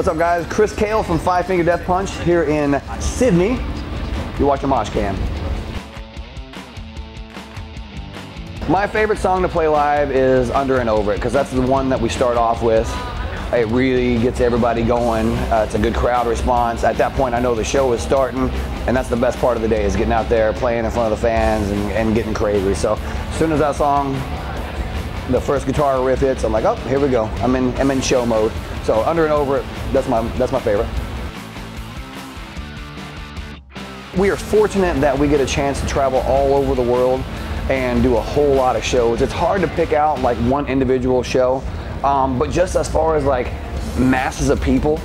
What's up, guys? Chris Kale from Five Finger Death Punch here in Sydney. You're watching Moshcam. My favorite song to play live is Under and Over It, because that's the one that we start off with. It really gets everybody going. It's a good crowd response. At that point, I know the show is starting, and that's the best part of the day, is getting out there, playing in front of the fans, and getting crazy. So as soon as that song, the first guitar riff hits, I'm like, oh, here we go. I'm in show mode. So Under and Over It, that's my favorite. We are fortunate that we get a chance to travel all over the world and do a whole lot of shows. It's hard to pick out like one individual show, but just as far as like masses of people,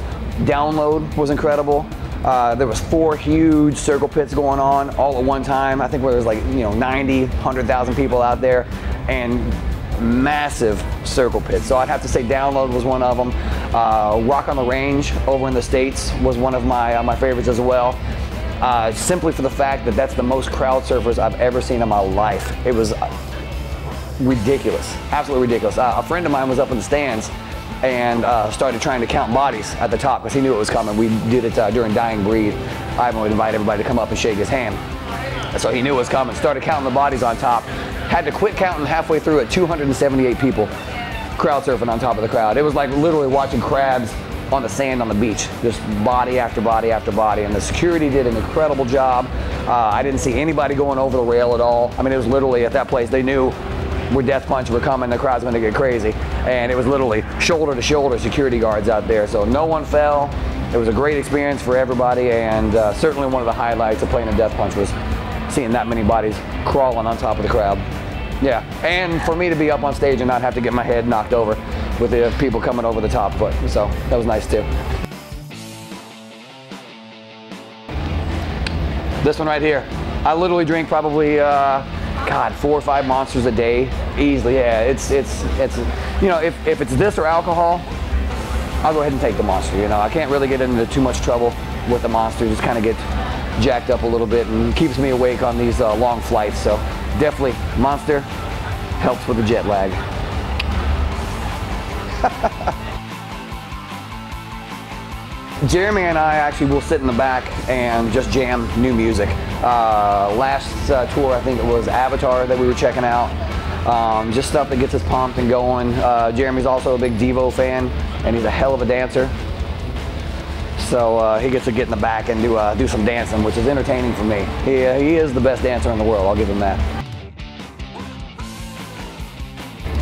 Download was incredible. There was 4 huge circle pits going on all at one time. I think where there's like 90, 100,000 people out there, and massive circle pits. So I'd have to say Download was one of them. Rock on the Range over in the States was one of my favorites as well. Simply for the fact that that's the most crowd surfers I've ever seen in my life. It was ridiculous, absolutely ridiculous. A friend of mine was up in the stands and started trying to count bodies at the top because he knew it was coming. We did it during Dying Breed. Ivan would invite everybody to come up and shake his hand. So he knew it was coming, started counting the bodies on top. Had to quit counting halfway through at 278 people crowd surfing on top of the crowd. It was like literally watching crabs on the sand on the beach, just body after body after body, and the security did an incredible job. I didn't see anybody going over the rail at all. I mean, it was literally at that place, they knew we're Death Punch, we're coming, the crowd's gonna get crazy, and it was literally shoulder to shoulder security guards out there, so no one fell. It was a great experience for everybody, and certainly one of the highlights of playing a Death Punch was seeing that many bodies crawling on top of the crowd. Yeah, and for me to be up on stage and not have to get my head knocked over with the people coming over the top foot, so that was nice too. This one right here, I literally drink probably, God, 4 or 5 monsters a day, easily. Yeah, it's if it's this or alcohol, I'll go ahead and take the Monster. I can't really get into too much trouble with the Monster. Just kind of get jacked up a little bit and keeps me awake on these long flights. So definitely Monster helps with the jet lag. Jeremy and I actually will sit in the back and just jam new music. Last tour, I think it was Avatar that we were checking out. Just stuff that gets us pumped and going. Jeremy's also a big Devo fan, and he's a hell of a dancer. So he gets to get in the back and do some dancing, which is entertaining for me. He is the best dancer in the world, I'll give him that.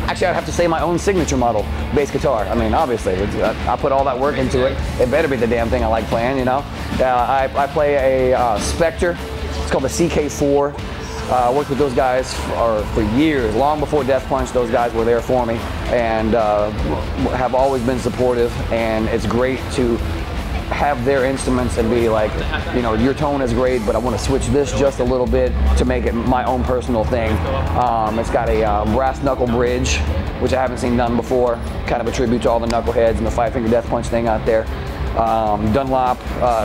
Actually, I'd have to say my own signature model bass guitar. I mean, obviously, I put all that work into it. It better be the damn thing I like playing, I play a Spectre. It's called the CK4. I worked with those guys for years, long before Death Punch. Those guys were there for me and have always been supportive, and it's great to have their instruments and be like, your tone is great, but I want to switch this just a little bit to make it my own personal thing. It's got a brass knuckle bridge, which I haven't seen done before, kind of a tribute to all the knuckleheads and the Five Finger Death Punch thing out there. Dunlop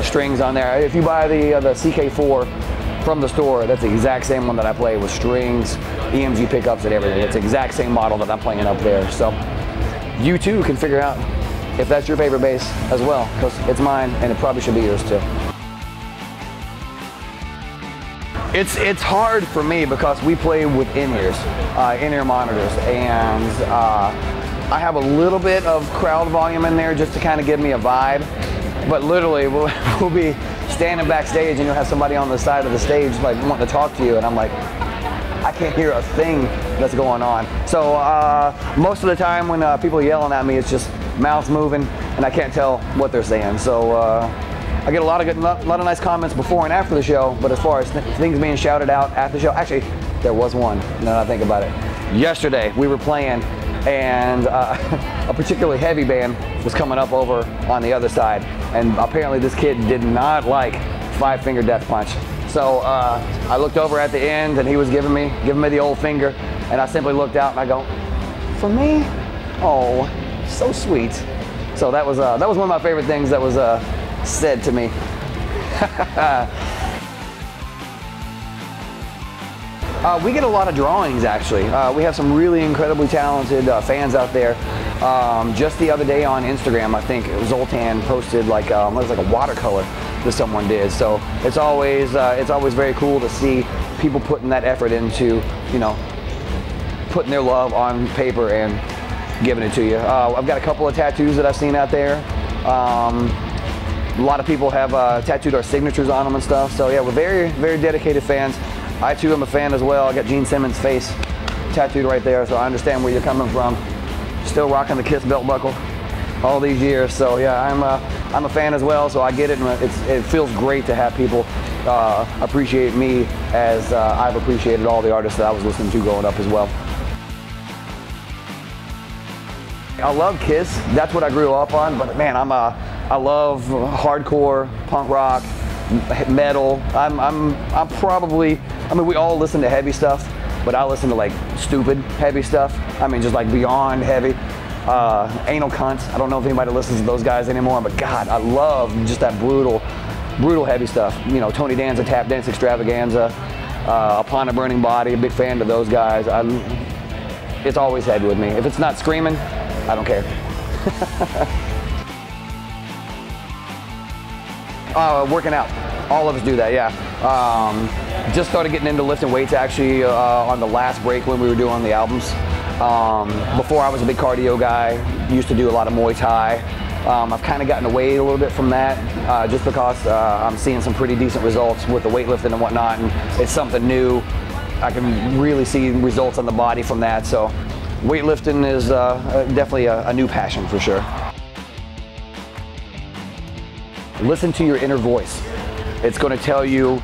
strings on there. If you buy the CK4 from the store, that's the exact same one that I play with strings, EMG pickups and everything. It's the exact same model that I'm playing up there. So you too can figure out if that's your favorite bass as well, because it's mine and it probably should be yours too. It's hard for me because we play with in-ears, in-ear monitors, and I have a little bit of crowd volume in there just to kind of give me a vibe, but literally we'll be standing backstage and you'll have somebody on the side of the stage like wanting to talk to you, and I'm like, I can't hear a thing that's going on. So most of the time when people are yelling at me, it's just mouths moving and I can't tell what they're saying. So I get a lot of nice comments before and after the show, but as far as things being shouted out after the show, actually there was one, now that I think about it. Yesterday we were playing and a particularly heavy band was coming up over on the other side, and apparently this kid did not like Five Finger Death Punch. So I looked over at the end and he was giving me the old finger, and I simply looked out and I go, for me? Oh, so sweet. So that was one of my favorite things that was said to me. We get a lot of drawings, actually. We have some really incredibly talented fans out there. Just the other day on Instagram, I think Zoltan posted like it was like a watercolor that someone did. So it's always very cool to see people putting that effort into, you know, putting their love on paper and giving it to you. I've got a couple of tattoos that I've seen out there. A lot of people have tattooed our signatures on them and stuff. So yeah, we're very, very dedicated fans. I too am a fan as well. I got Gene Simmons' face tattooed right there, so I understand where you're coming from. Still rocking the Kiss belt buckle all these years. So yeah, I'm a fan as well, so I get it, and it feels great to have people appreciate me as I've appreciated all the artists that I was listening to growing up as well. I love Kiss. That's what I grew up on. But man, I love hardcore, punk rock, metal. I'm probably. I mean, we all listen to heavy stuff, but I listen to like stupid heavy stuff. I mean, just like beyond heavy. Anal Cunts. I don't know if anybody listens to those guys anymore, but God, I love just that brutal heavy stuff. You know, Tony Danza, Tap Dance Extravaganza, Upon a Burning Body. A big fan of those guys. It's always heavy with me. If it's not screaming, I don't care. Working out. All of us do that, yeah. Just started getting into lifting weights actually on the last break when we were doing the albums. Before I was a big cardio guy, used to do a lot of Muay Thai. I've kind of gotten away a little bit from that just because I'm seeing some pretty decent results with the weightlifting and whatnot, and it's something new. I can really see results on the body from that, so weightlifting is definitely a new passion for sure. Listen to your inner voice. It's going to tell you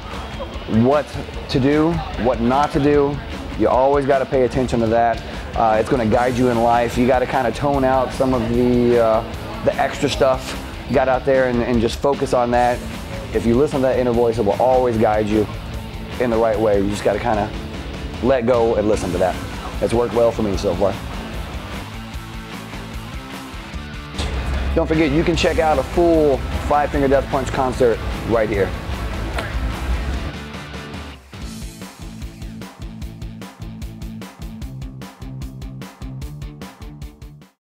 what to do, what not to do. You always got to pay attention to that. It's going to guide you in life. You got to kind of tone out some of the extra stuff you got out there and just focus on that. If you listen to that inner voice, it will always guide you in the right way. You just got to kind of let go and listen to that. It's worked well for me so far. Don't forget, you can check out a full Five Finger Death Punch concert right here.